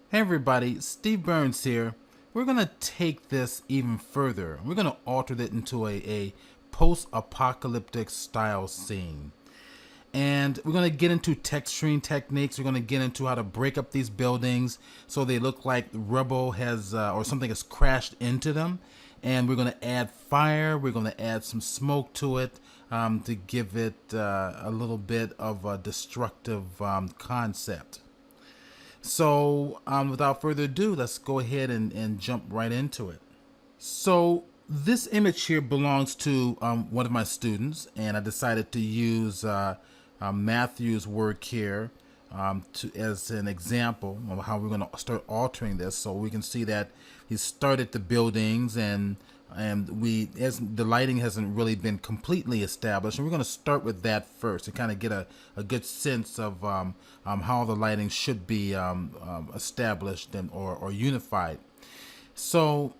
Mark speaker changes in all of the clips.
Speaker 1: Hey everybody, Steve Burns here. We're going to take this even further. We're going to alter it into a post-apocalyptic style scene. And we're going to get into texturing techniques. We're going to get into how to break up these buildings so they look like rubble has or something has crashed into them. And we're going to add fire. We're going to add some smoke to it to give it a little bit of a destructive concept. So, without further ado, let's go ahead and jump right into it. So, this image here belongs to one of my students, and I decided to use Matthew's work here as an example of how we're going to start altering this. So we can see that he started the buildings, and we, as the lighting hasn't really been completely established, and we're going to start with that first to kind of get a good sense of how the lighting should be established or unified. So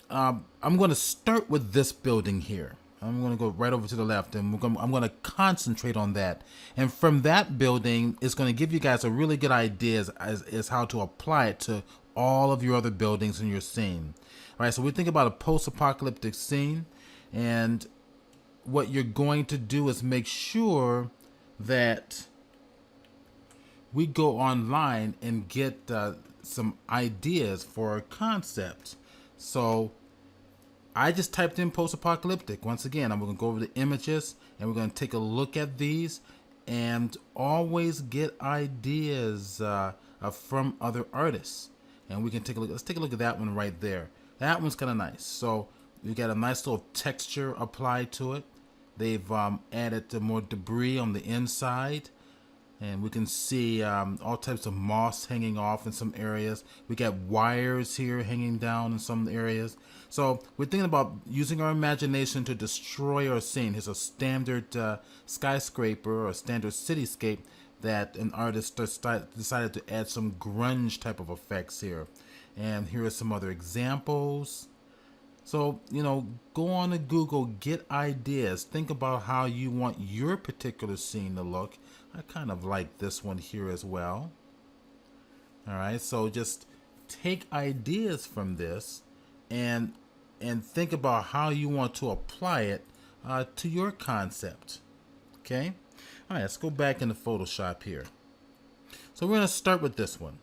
Speaker 1: I'm going to start with this building here. I'm going to go right over to the left, and I'm going to concentrate on that. And from that building, it's going to give you guys a really good idea as how to apply it to all of your other buildings in your scene. All right, so we think about a post-apocalyptic scene, and what you're going to do is make sure that we go online and get some ideas for a concept. So I just typed in post-apocalyptic. Once again, I'm going to go over the images and we're going to take a look at these and always get ideas from other artists. And we can take a look. Let's take a look at that one right there. That one's kind of nice. So we got a nice little texture applied to it. They've added more debris on the inside. And we can see all types of moss hanging off in some areas. We got wires here hanging down in some areas. So we're thinking about using our imagination to destroy our scene. Here's a standard skyscraper or a standard cityscape that an artist decided to add some grunge type of effects here. And here are some other examples. So, go on to Google, get ideas. Think about how you want your particular scene to look. I kind of like this one here as well. All right, so just take ideas from this and think about how you want to apply it to your concept. Okay? All right, let's go back into Photoshop here. So we're going to start with this one.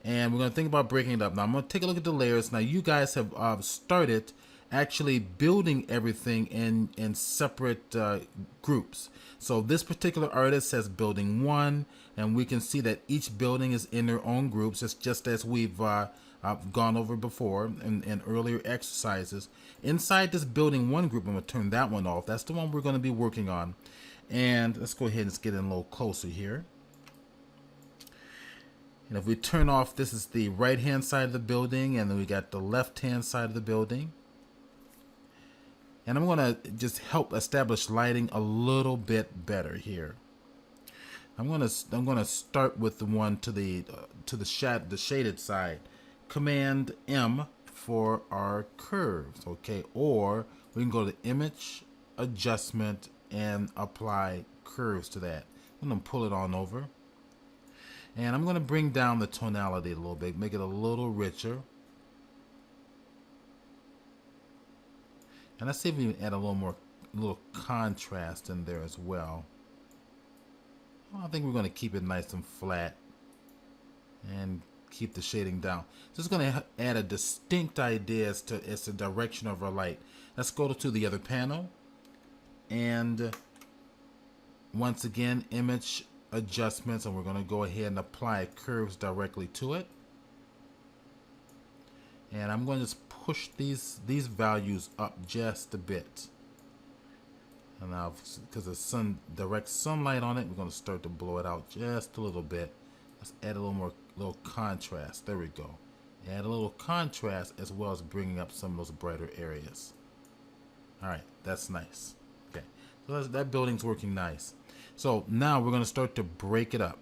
Speaker 1: And we're going to think about breaking it up. Now I'm going to take a look at the layers. Now you guys have started actually building everything in separate groups. So this particular artist has building 1, and we can see that each building is in their own groups. It's just as we've gone over before in earlier exercises. Inside this building 1 group, I'm going to turn that one off. That's the one we're going to be working on. And let's go ahead and get in a little closer here. And if we turn off, this is the right hand side of the building, and then we got the left hand side of the building. And I'm going to just help establish lighting a little bit better here. I'm going to start with the one to the shaded side. Command M for our curves, okay? Or we can go to Image, Adjustment, and apply curves to that. I'm going to pull it on over. And I'm going to bring down the tonality a little bit, make it a little richer. And let's see if we can add a little contrast in there as well. I think we're going to keep it nice and flat and keep the shading down. Just going to add a distinct idea as to the direction of our light. Let's go to the other panel. And once again, Image, Adjustments, and we're going to go ahead and apply curves directly to it. And I'm going to just push these values up just a bit. And now, because the direct sunlight on it, we're going to start to blow it out just a little bit. Let's add a little contrast. There we go. Add a little contrast as well as bringing up some of those brighter areas. All right, that's nice. Okay, so that building's working nice. So now we're going to start to break it up.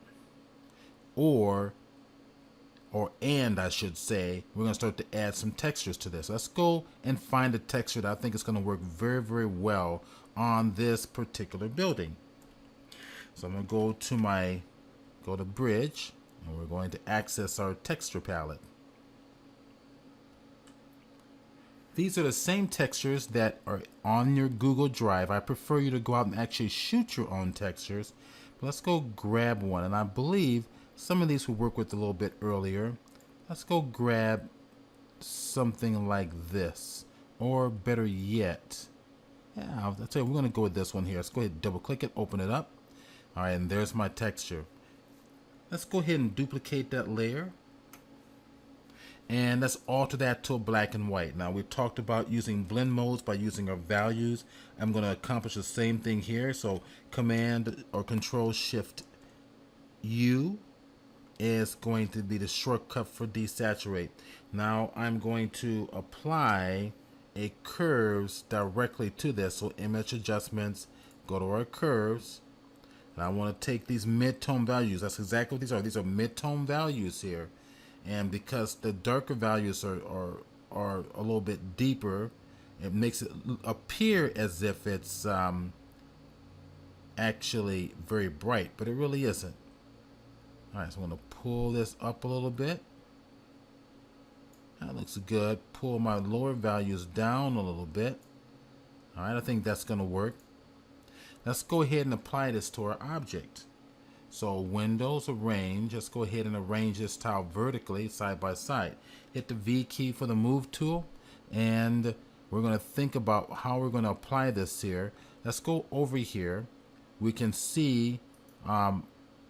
Speaker 1: And I should say, we're going to start to add some textures to this. Let's go and find a texture that I think is going to work very, very well on this particular building. So I'm going to go to Bridge, And we're going to access our texture palette. These are the same textures that are on your Google Drive. I prefer you to go out and actually shoot your own textures. But let's go grab one. And I believe some of these will work with a little bit earlier. Let's go grab something like this. Or better yet, yeah, I'll tell you, we're going to go with this one here. Let's go ahead and double click it, open it up. All right, and there's my texture. Let's go ahead and duplicate that layer. And let's alter that to black and white. Now, we talked about using blend modes by using our values. I'm going to accomplish the same thing here. So Command or Control Shift U is going to be the shortcut for desaturate. Now I'm going to apply a curves directly to this. So image adjustments, go to our curves. And I want to take these mid-tone values. That's exactly what these are. These are mid-tone values here. And because the darker values are a little bit deeper, it makes it appear as if it's actually very bright, but it really isn't. All right, so I'm going to pull this up a little bit. That looks good. Pull my lower values down a little bit. All right, I think that's going to work. Let's go ahead and apply this to our object. So Windows, Arrange. Let's go ahead and arrange this tile vertically, side by side. Hit the V key for the Move tool, and we're going to think about how we're going to apply this here. Let's go over here. We can see our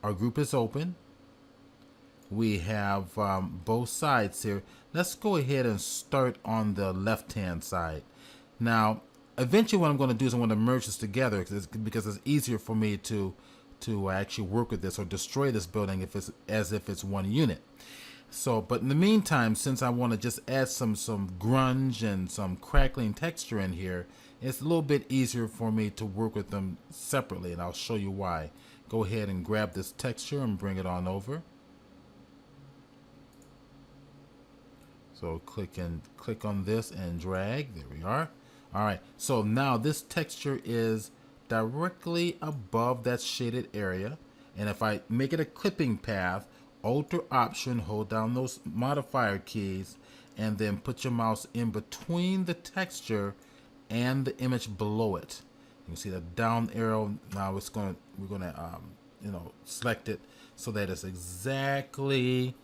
Speaker 1: group is open. We have both sides here. Let's go ahead and start on the left-hand side. Now, eventually what I'm going to do is I'm going to merge this together because it's easier for me to actually work with this or destroy this building as if it's one unit. So, but in the meantime, since I want to just add some grunge and some crackling texture in here, it's a little bit easier for me to work with them separately, and I'll show you why. Go ahead and grab this texture and bring it on over. So click on this and drag. There we are. All right. So now this texture is directly above that shaded area, and if I make it a clipping path, Alt Option, hold down those modifier keys, and then put your mouse in between the texture and the image below it. You can see the down arrow. Now we're gonna select it so that it's exactly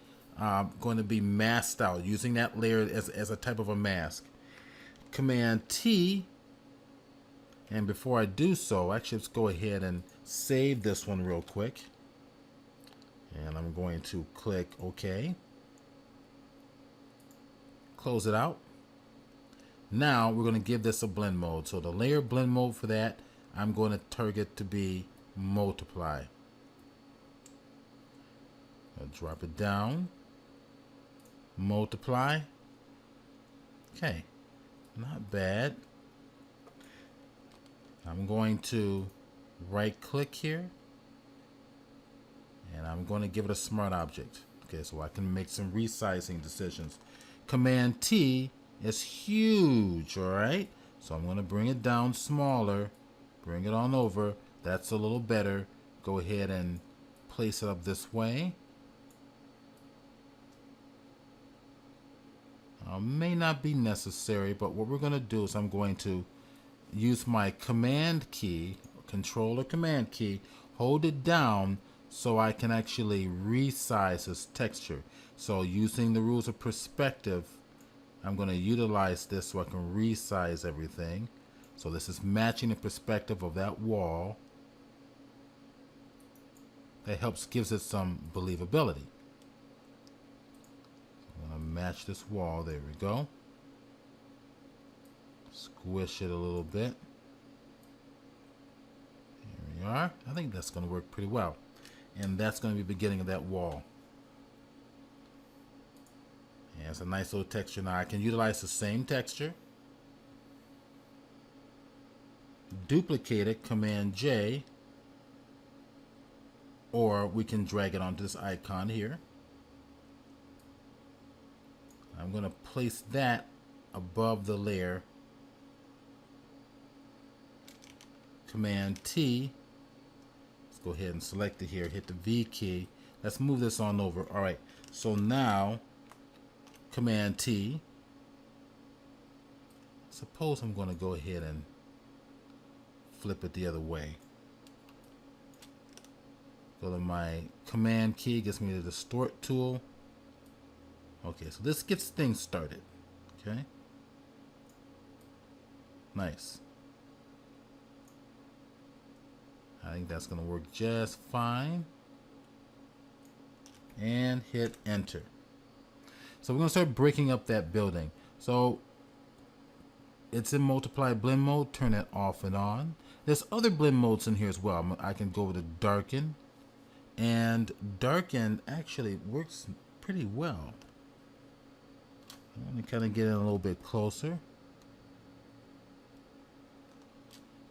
Speaker 1: going to be masked out using that layer as a type of a mask. Command T, and before I do so, actually let's go ahead and save this one real quick. And I'm going to click OK. Close it out. Now we're going to give this a blend mode. So the layer blend mode for that, I'm going to target to be multiply. I'll drop it down. Multiply. Okay, not bad. I'm going to right click here, and I'm going to give it a smart object. Okay, so I can make some resizing decisions. Command T is huge, all right? So I'm going to bring it down smaller, bring it on over. That's a little better. Go ahead and place it up this way. May not be necessary, but what we're going to do is I'm going to use my command key, control or command key, hold it down so I can actually resize this texture. So using the rules of perspective, I'm going to utilize this so I can resize everything. So this is matching the perspective of that wall. That gives it some believability. I'm going to match this wall. There we go. Squish it a little bit. Here we are. I think that's going to work pretty well. And that's going to be the beginning of that wall. And it's a nice little texture. Now I can utilize the same texture. Duplicate it, Command J. Or we can drag it onto this icon here. I'm going to place that above the layer. Command T. Let's go ahead and select it here. Hit the V key. Let's move this on over. All right. So now, Command T. Suppose I'm going to go ahead and flip it the other way. Go to my Command key, gets me the Distort tool. Okay, so this gets things started. Okay. Nice. I think that's going to work just fine. And hit enter. So we're going to start breaking up that building. So it's in multiply blend mode. Turn it off and on. There's other blend modes in here as well. I can go to darken. And darken actually works pretty well. Let me kind of get in a little bit closer.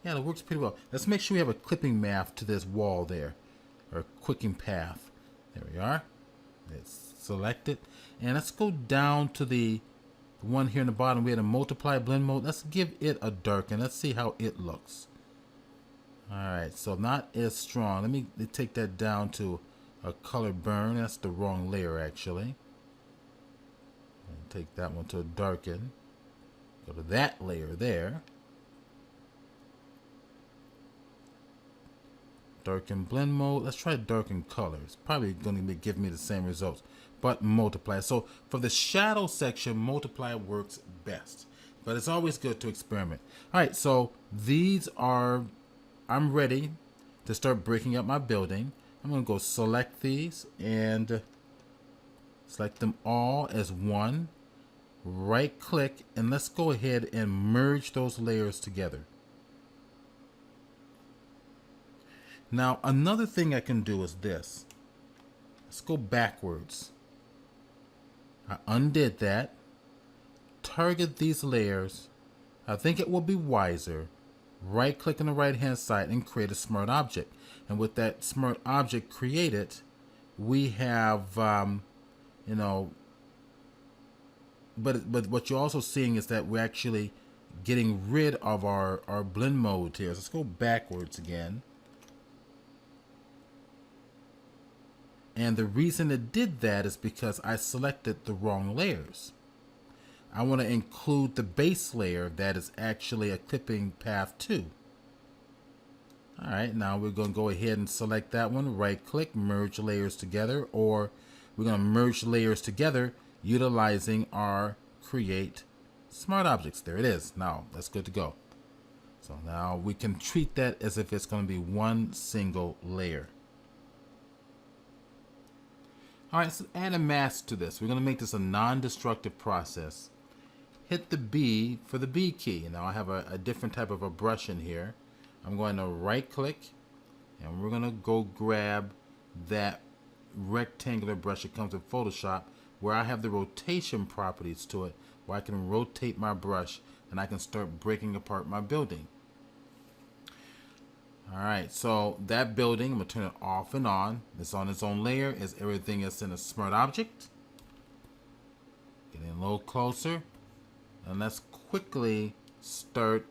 Speaker 1: Yeah, it works pretty well. Let's make sure we have a clipping math to this wall there. Or quicking path. There we are. Let's select it. And let's go down to the one here in the bottom. We had a multiply blend mode. Let's give it a darken. Let's see how it looks. Alright, so not as strong. Let me take that down to a color burn. That's the wrong layer actually. And take that one to a darken. Go to that layer there. Darken blend mode. Let's try darken colors. Probably going to give me the same results, but multiply. So for the shadow section, multiply works best, but it's always good to experiment. All right, so these are, I'm ready to start breaking up my building. I'm going to go select these and select them all as one. Right click and let's go ahead and merge those layers together. Now, another thing I can do is this. Let's go backwards. I undid that. Target these layers. I think it will be wiser. Right click on the right hand side and create a smart object. And with that smart object created, we have, you know, but what you're also seeing is that we're actually getting rid of our blend mode here. So let's go backwards again. And the reason it did that is because I selected the wrong layers. I want to include the base layer that is actually a clipping path too. Alright, now we're going to go ahead and select that one. Right click, merge layers together, or we're going to merge layers together utilizing our create smart objects. There it is. Now that's good to go. So now we can treat that as if it's going to be one single layer. Alright, so add a mask to this. We're going to make this a non-destructive process. Hit the B for the B key. Now I have a different type of a brush in here. I'm going to right click and we're going to go grab that rectangular brush that comes with Photoshop where I have the rotation properties to it, where I can rotate my brush and I can start breaking apart my building. Alright, so that building, I'm going to turn it off and on. It's on its own layer as everything is in a smart object. Getting a little closer. And let's quickly start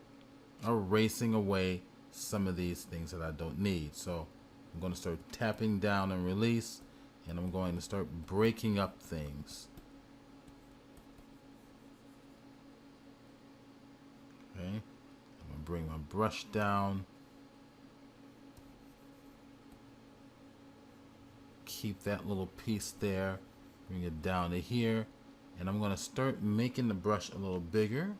Speaker 1: erasing away some of these things that I don't need. So I'm going to start tapping down and release. And I'm going to start breaking up things. Okay, I'm going to bring my brush down. Keep that little piece there, bring it down to here, and I'm going to start making the brush a little bigger.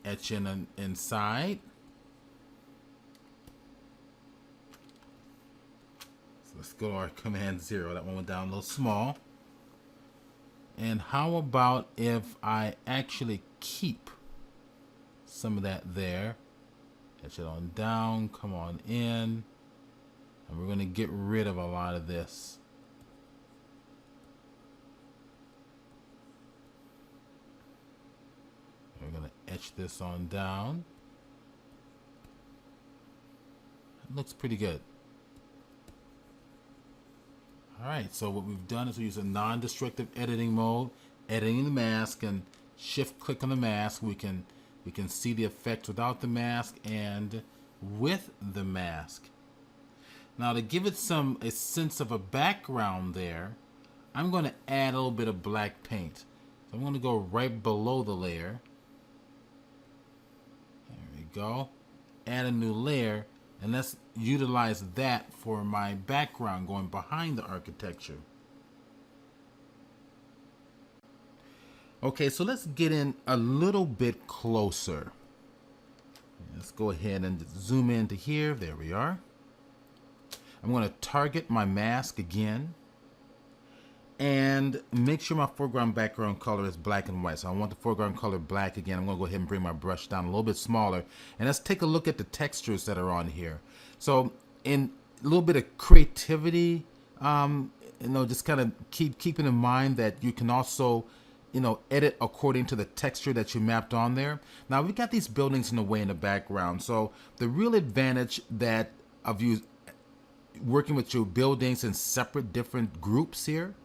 Speaker 1: Etch in inside. So let's go to our Command 0. That one went down a little small. And how about if I actually keep some of that there? Etch it on down, come on in. And we're going to get rid of a lot of this. We're going to etch this on down. It looks pretty good. Alright, so what we've done is we use a non-destructive editing mode, editing the mask, and shift click on the mask, we can see the effect without the mask and with the mask. Now to give it a sense of a background there, I'm going to add a little bit of black paint. So I'm going to go right below the layer. There we go. Add a new layer, and let's utilize that for my background going behind the architecture. Okay, so let's get in a little bit closer. Let's go ahead and zoom into here. There we are. I'm going to target my mask again and make sure my foreground background color is black and white. So I want the foreground color black again. I'm going to go ahead and bring my brush down a little bit smaller. And let's take a look at the textures that are on here. So in a little bit of creativity, just kind of keeping in mind that you can also edit according to the texture that you mapped on there. Now we got these buildings in the way in the background. So the real advantage that of you working with your buildings in separate different groups here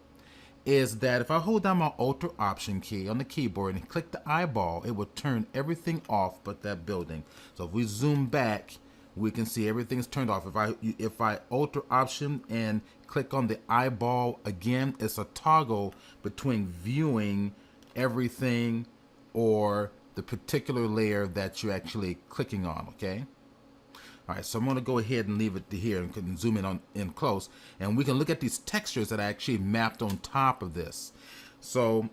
Speaker 1: is that if I hold down my Alt Option key on the keyboard and click the eyeball, it will turn everything off but that building. So if we zoom back, we can see everything's turned off. If I Alt Option and click on the eyeball again, it's a toggle between viewing everything or the particular layer that you're actually clicking on, okay? All right, so I'm going to go ahead and leave it to here and zoom in close, and we can look at these textures that I actually mapped on top of this. So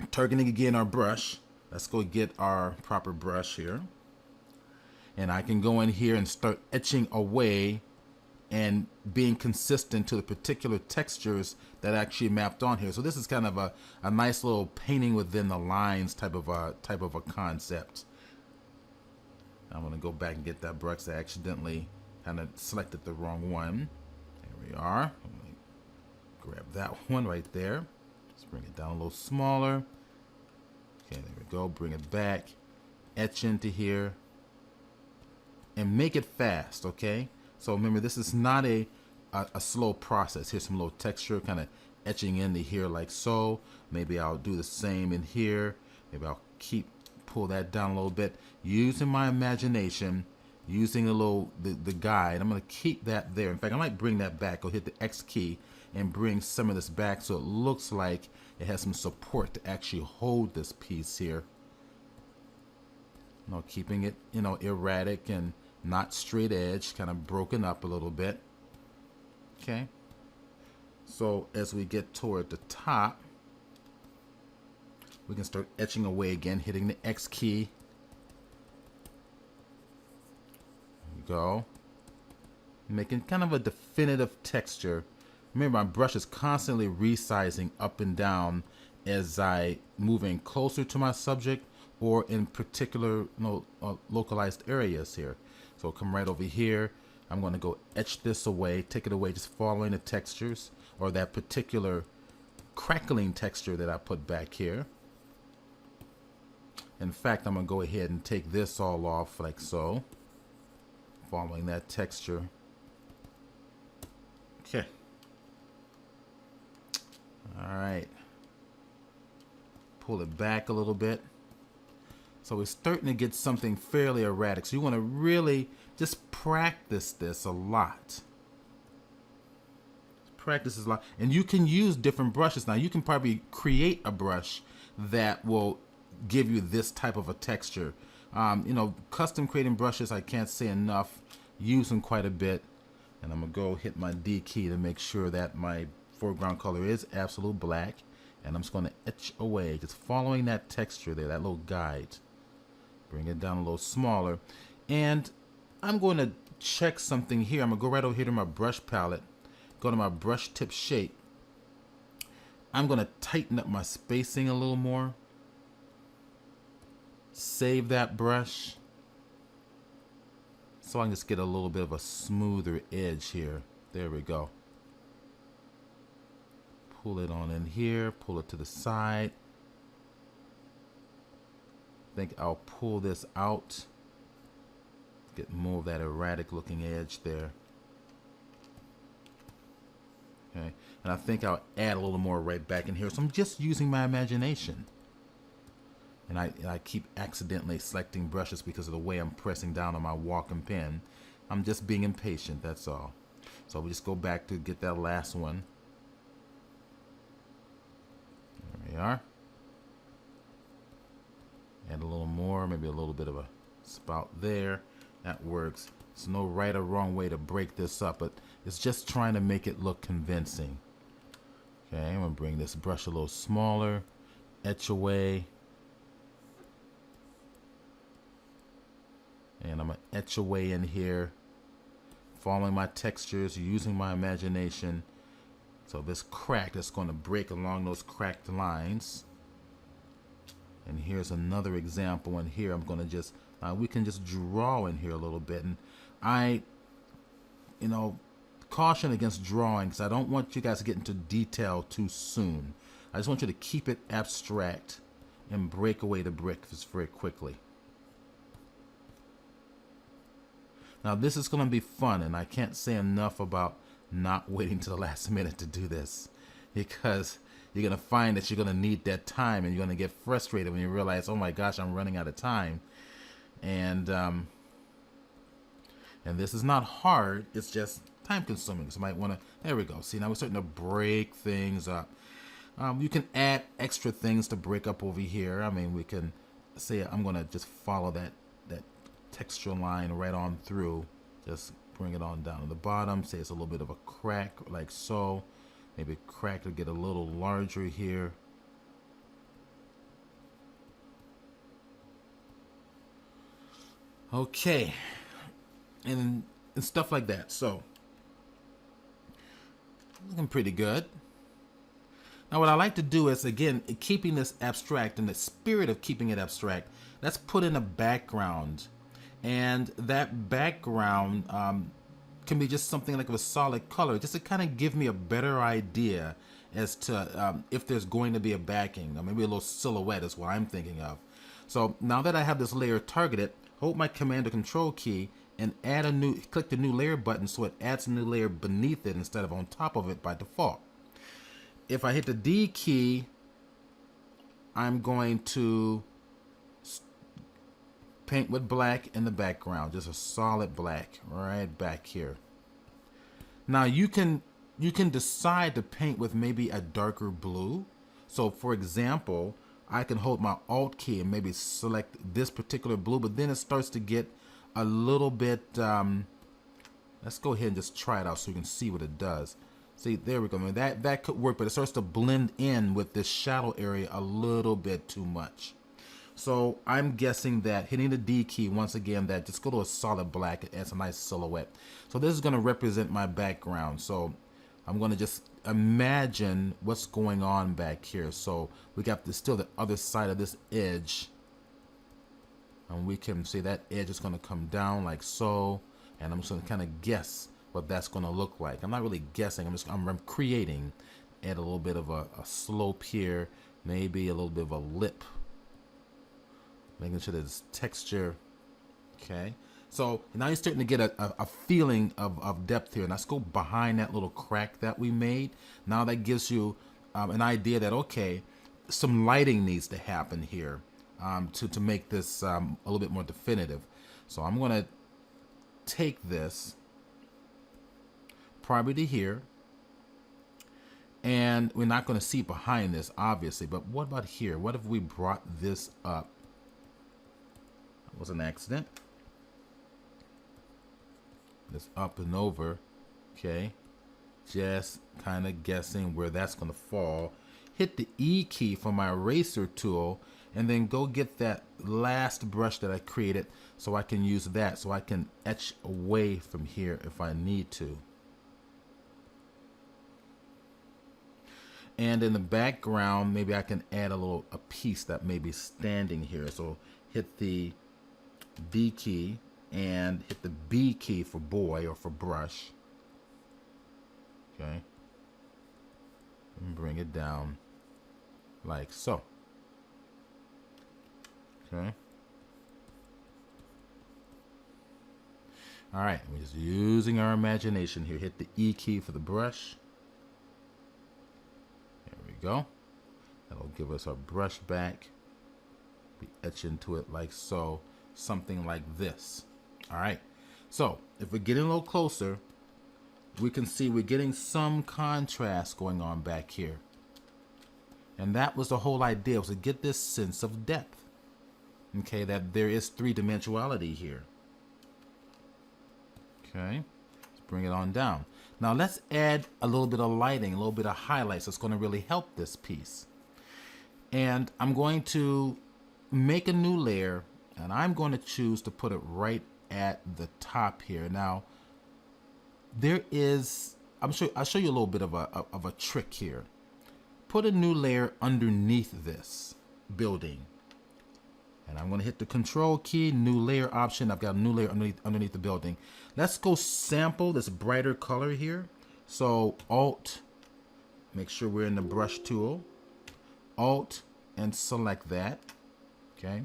Speaker 1: targeting again our brush, let's go get our proper brush here, and I can go in here and start etching away and being consistent to the particular textures that I actually mapped on here. So this is kind of a nice little painting within the lines type of a concept. I'm going to go back and get that brush. I accidentally kind of selected the wrong one. There we are. I'm going to grab that one right there. Let's bring it down a little smaller. Okay, there we go. Bring it back. Etch into here. And make it fast, okay? So remember, this is not a slow process. Here's some little texture kind of etching into here like so. Maybe I'll do the same in here. Maybe I'll pull that down a little bit using my imagination, using the guide. I'm going to keep that there. In fact, I might bring that back. I'll hit the X key and bring some of this back so it looks like it has some support to actually hold this piece here. Keeping it erratic and not straight edge, kind of broken up a little bit. Okay, so as we get toward the top, we can start etching away again, hitting the X key. There we go. Making kind of a definitive texture. Remember, my brush is constantly resizing up and down as I move in closer to my subject or in particular localized areas here. So I'll come right over here. I'm going to go etch this away, take it away, just following the textures or that particular crackling texture that I put back here. In fact, I'm going to go ahead and take this all off like so, following that texture. Okay. All right. Pull it back a little bit. So we're starting to get something fairly erratic. So you want to really just practice this a lot. Practice this a lot. And you can use different brushes. Now you can probably create a brush that will give you this type of a texture. Custom creating brushes, I can't say enough. Use them quite a bit. And I'm going to go hit my D key to make sure that my foreground color is absolute black. And I'm just going to etch away, just following that texture there, that little guide. Bring it down a little smaller. And I'm going to check something here. I'm going to go right over here to my brush palette. Go to my brush tip shape. I'm going to tighten up my spacing a little more. Save that brush. So I can just get a little bit of a smoother edge here. There we go. Pull it on in here. Pull it to the side. I think I'll pull this out. Get more of that erratic looking edge there. Okay, and I think I'll add a little more right back in here. So I'm just using my imagination. And I keep accidentally selecting brushes because of the way I'm pressing down on my walking pen. I'm just being impatient, that's all. So we just go back to get that last one. There we are. Add a little more, maybe a little bit of a spout there. That works. There's no right or wrong way to break this up, but it's just trying to make it look convincing. Okay, I'm going to bring this brush a little smaller, etch away. And I'm going to etch away in here, following my textures, using my imagination. So this crack that's going to break along those cracked lines. And here's another example in here. I'm going to just, we can just draw in here a little bit. And I, caution against drawing because I don't want you guys to get into detail too soon. I just want you to keep it abstract and break away the bricks very quickly. Now this is going to be fun, and I can't say enough about not waiting to the last minute to do this, because you're going to find that you're going to need that time, and you're going to get frustrated when you realize, oh my gosh, I'm running out of time. And this is not hard, it's just time consuming. So you might want to, there we go. See, now we're starting to break things up. You can add extra things to break up over here. I mean, we can say I'm going to just follow that texture line right on through. Just bring it on down to the bottom. Say it's a little bit of a crack, like so. Maybe crack will get a little larger here. Okay, and stuff like that. So looking pretty good. Now what I like to do is, again, keeping this abstract, in the spirit of keeping it abstract, let's put in a background. And that background can be just something like a solid color, just to kind of give me a better idea as to if there's going to be a backing, or maybe a little silhouette is what I'm thinking of. So now that I have this layer targeted, hold my Command or Control key and add a new, click the new layer button so it adds a new layer beneath it instead of on top of it by default. If I hit the D key, I'm going to paint with black in the background, just a solid black right back here. Now you can decide to paint with maybe a darker blue. So for example, I can hold my Alt key and maybe select this particular blue, but then it starts to get a little bit, let's go ahead and just try it out so you can see what it does. See, there we go. I mean, that could work, but it starts to blend in with this shadow area a little bit too much. So I'm guessing that hitting the D key, once again, that just go to a solid black, it adds a nice silhouette. So this is going to represent my background. So I'm going to just imagine what's going on back here. So we got still the other side of this edge. And we can see that edge is going to come down like so. And I'm just going to kind of guess what that's going to look like. I'm not really guessing. I'm creating. Add a little bit of a slope here. Maybe a little bit of a lip. Making sure there's texture. Okay. So now you're starting to get a feeling of depth here. And let's go behind that little crack that we made. Now that gives you an idea that, okay, some lighting needs to happen here to make this a little bit more definitive. So I'm going to take this probably to here. And we're not going to see behind this, obviously. But what about here? What if we brought this up? That was an accident. This up and over. Okay. Just kind of guessing where that's going to fall. Hit the E key for my eraser tool. And then go get that last brush that I created so I can use that. So I can etch away from here if I need to. And in the background, maybe I can add a piece that may be standing here. So hit the D key and hit the B key for boy or for brush. Okay. And bring it down like so. Okay. All right. We're just using our imagination here. Hit the E key for the brush. Go. That'll give us our brush back. We etch into it like so, something like this. All right. So if we're getting a little closer, we can see we're getting some contrast going on back here. And that was the whole idea, was to get this sense of depth. Okay, that there is three-dimensionality here. Okay, let's bring it on down. Now let's add a little bit of lighting, a little bit of highlights that's going to really help this piece. And I'm going to make a new layer, and I'm going to choose to put it right at the top here. Now, there is, I'll show you a little bit of a trick here. Put a new layer underneath this building. And I'm going to hit the control key, new layer option. I've got a new layer underneath the building. Let's go sample this brighter color here. So Alt, make sure we're in the brush tool. Alt and select that. Okay.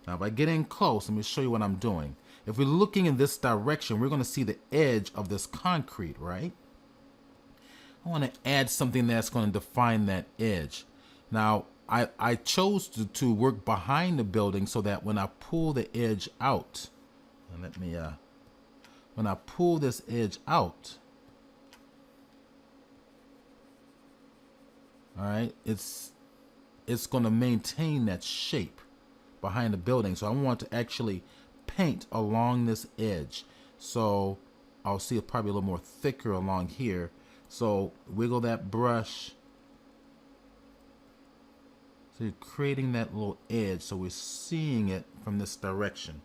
Speaker 1: Now if I get in close, let me show you what I'm doing. If we're looking in this direction, we're going to see the edge of this concrete, right? I want to add something that's going to define that edge. Now, I chose to work behind the building so that when I pull the edge out, and when I pull this edge out, all right, it's going to maintain that shape behind the building. So I want to actually paint along this edge. So I'll see it probably a little more thicker along here. So wiggle that brush. So you're creating that little edge, so we're seeing it from this direction.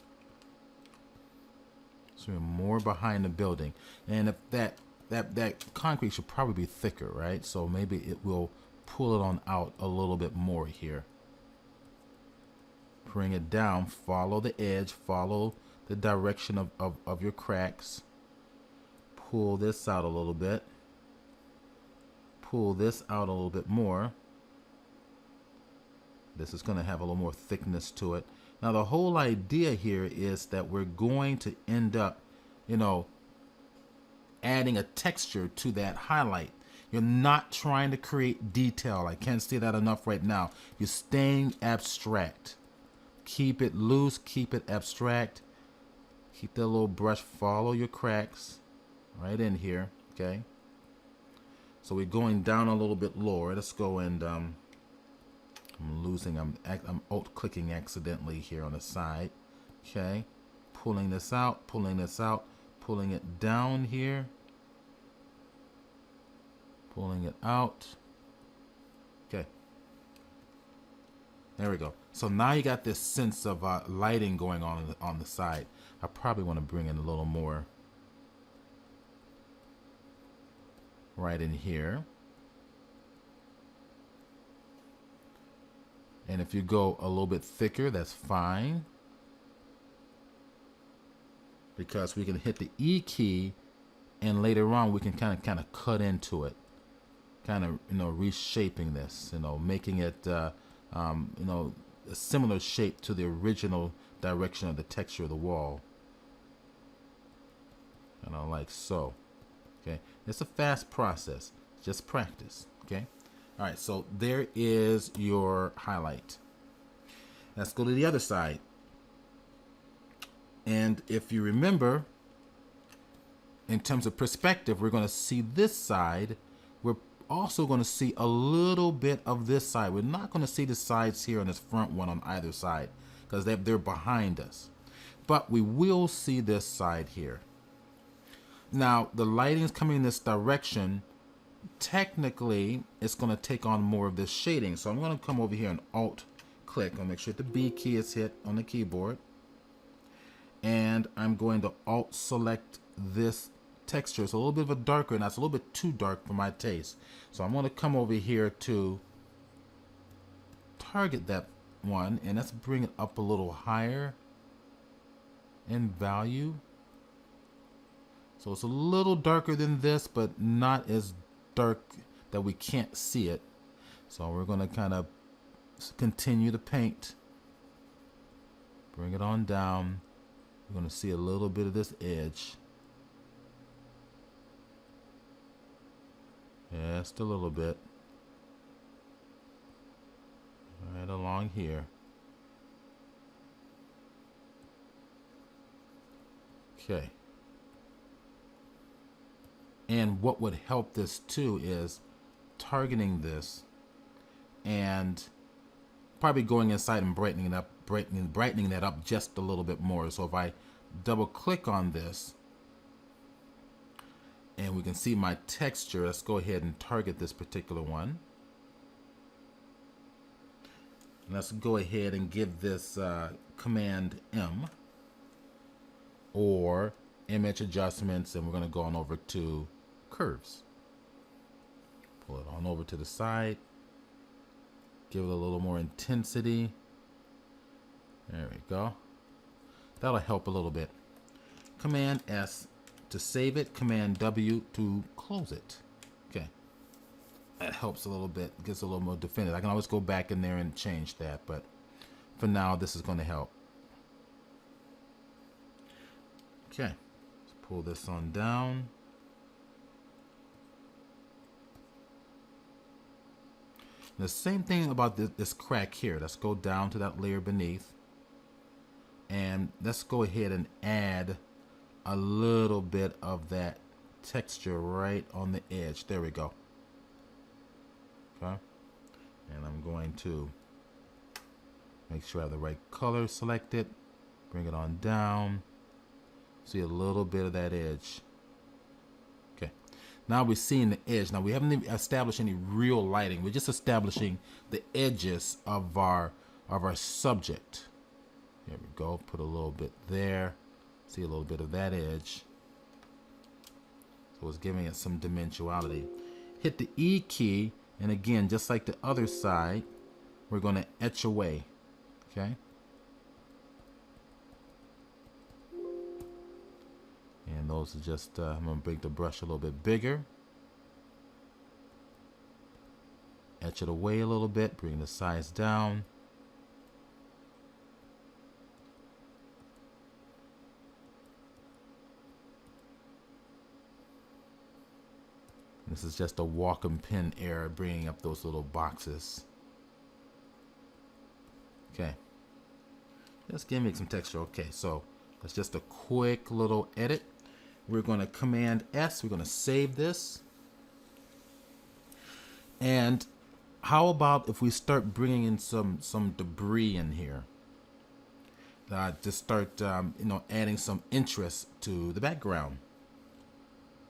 Speaker 1: So we're more behind the building. And if that concrete should probably be thicker, right? So maybe it will pull it on out a little bit more here. Bring it down, follow the edge, follow the direction of your cracks. Pull this out a little bit. Pull this out a little bit more. This is going to have a little more thickness to it. Now the whole idea here is that we're going to end up, adding a texture to that highlight. You're not trying to create detail. I can't say that enough right now. You're staying abstract. Keep it loose, keep it abstract. Keep that little brush, follow your cracks right in here, okay? So we're going down a little bit lower. Let's go and I'm alt clicking accidentally here on the side. Okay, pulling this out, pulling it down here, pulling it out. Okay, there we go. So now you got this sense of lighting going on the side. I probably want to bring in a little more right in here. And if you go a little bit thicker, that's fine. Because we can hit the E key and later on we can kind of cut into it. Kind of, reshaping this, making it, a similar shape to the original direction of the texture of the wall. Like so. Okay. It's a fast process. Just practice. Okay. All right, so there is your highlight. Let's go to the other side. And if you remember, in terms of perspective, we're going to see this side. We're also going to see a little bit of this side. We're not going to see the sides here on this front one on either side because they're behind us. But we will see this side here. Now, the lighting is coming in this direction. Technically, it's going to take on more of this shading. So I'm going to come over here and Alt click. I'll make sure the B key is hit on the keyboard. And I'm going to Alt select this texture. It's a little bit of a darker, and that's a little bit too dark for my taste. So I'm going to come over here to target that one, and let's bring it up a little higher in value. So it's a little darker than this, but not as dark that we can't see it. So we're going to kind of continue to paint. Bring it on down. We're going to see a little bit of this edge. Just a little bit. Right along here. Okay. And what would help this too is targeting this and probably going inside and brightening it up, brightening that up just a little bit more. So if I double click on this and we can see my texture, let's go ahead and target this particular one. Let's go ahead and give this Command M or image adjustments, and we're going to go on over to curves. Pull it on over to the side. Give it a little more intensity. There we go. That'll help a little bit. Command S to save it. Command W to close it. Okay. That helps a little bit. Gets a little more definitive. I can always go back in there and change that, but for now, this is going to help. Okay. Let's pull this on down. The same thing about this crack here. Let's go down to that layer beneath. And let's go ahead and add a little bit of that texture right on the edge. There we go. Okay. And I'm going to make sure I have the right color selected. Bring it on down. See a little bit of that edge. Now we're seeing the edge. Now we haven't even established any real lighting. We're just establishing the edges of our subject. There we go. Put a little bit there. See a little bit of that edge. So it's giving it some dimensionality. Hit the E key, and again, just like the other side, we're going to etch away. Okay. And those are just, I'm going to make the brush a little bit bigger. Etch it away a little bit, bring the size down. This is just a walking pen error, bringing up those little boxes. Okay. Just give me some texture. Okay, so that's just a quick little edit. We're going to Command S. We're going to save this. And how about if we start bringing in some debris in here? Just start, adding some interest to the background.